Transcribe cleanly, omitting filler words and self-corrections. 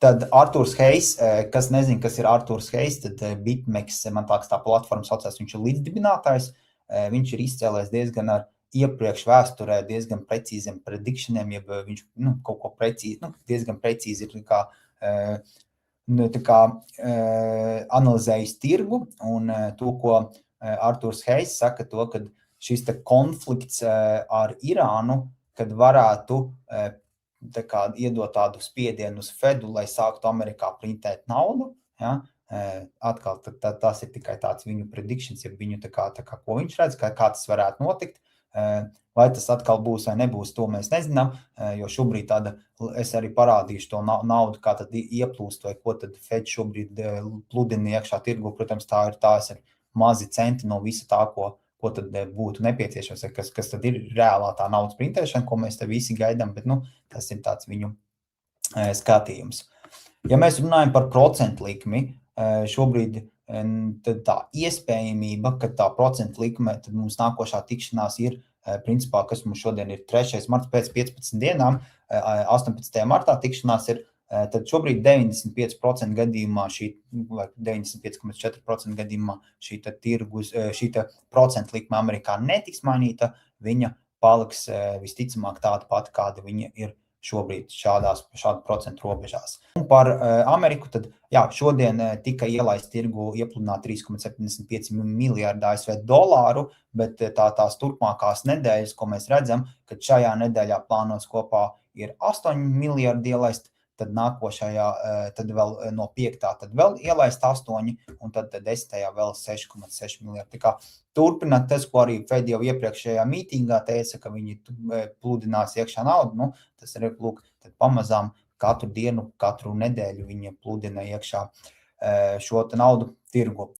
Tad Arturs Hayes, kas nezina, kas ir Arturs Hayes, tad BitMEX, man liekas, tā platforma saucās, viņš ir līdzdibinātājs, viņš ir izcēlējis diezgan ar iepriekš vēsturē diezgan precīziem predictioniem, ja viņš kaut ko precīzi, diezgan precīzi ir analizējis tirgu, un to, ko Arturs Hayes saka, to, ka šis konflikts ar Irānu, kad varētu iedot tādu spiedienu uz Fedu, lai sāktu Amerikā printēt naudu, ja? Atkal tas ir tikai tāds viņu predictions, ja viņu ko viņš redz, kā tas varētu notikt. Vai tas atkal būs vai nebūs, to mēs nezinām, jo šobrīd es arī parādīšu to naudu, kā tad ieplūst, vai ko tad Fed šobrīd pludina iekšā tirgu. Protams, tās ir mazi centi no visa tā, ko tad būtu nepieciešams, kas tad ir reālā tā naudas printēšana, ko mēs te visi gaidām, bet tas ir tāds viņu skatījums. Ja mēs runājam par procentu likmi, šobrīd tad tā iespējamība, ka tā procentu likme, tad mums nākošā tikšanās ir, principā, kas mums šodien ir 3. marts pēc 15 dienām, 18. martā tikšanās ir, tad šobrīd 95% gadījumā vai 95,4% gadījumā šī procentu likme Amerikā netiks mainīta, viņa paliks visticamāk tāda pati, kāda viņa ir šobrīd šādu procentu robežās. Un par Ameriku, tad šodien tika ielaist tirgu iepludināt 3,75 miljārdu ASV dolāru, bet tās turpmākās nedēļas, ko mēs redzam, kad šajā nedēļā plānos kopā ir 8 miljārdi ielaist, tad nākošajā, tad vēl no 5. tad vēl ielaist 8, un tad 10. vēl 6,6 miljardi. Tā kā turpināt tas, ko arī Fed jau iepriekšējā mītingā teica, ka viņi pludinās iekšā naudu, tas ir, tad pamazām katru dienu, katru nedēļu viņi pludina iekšā šo naudu tirgu.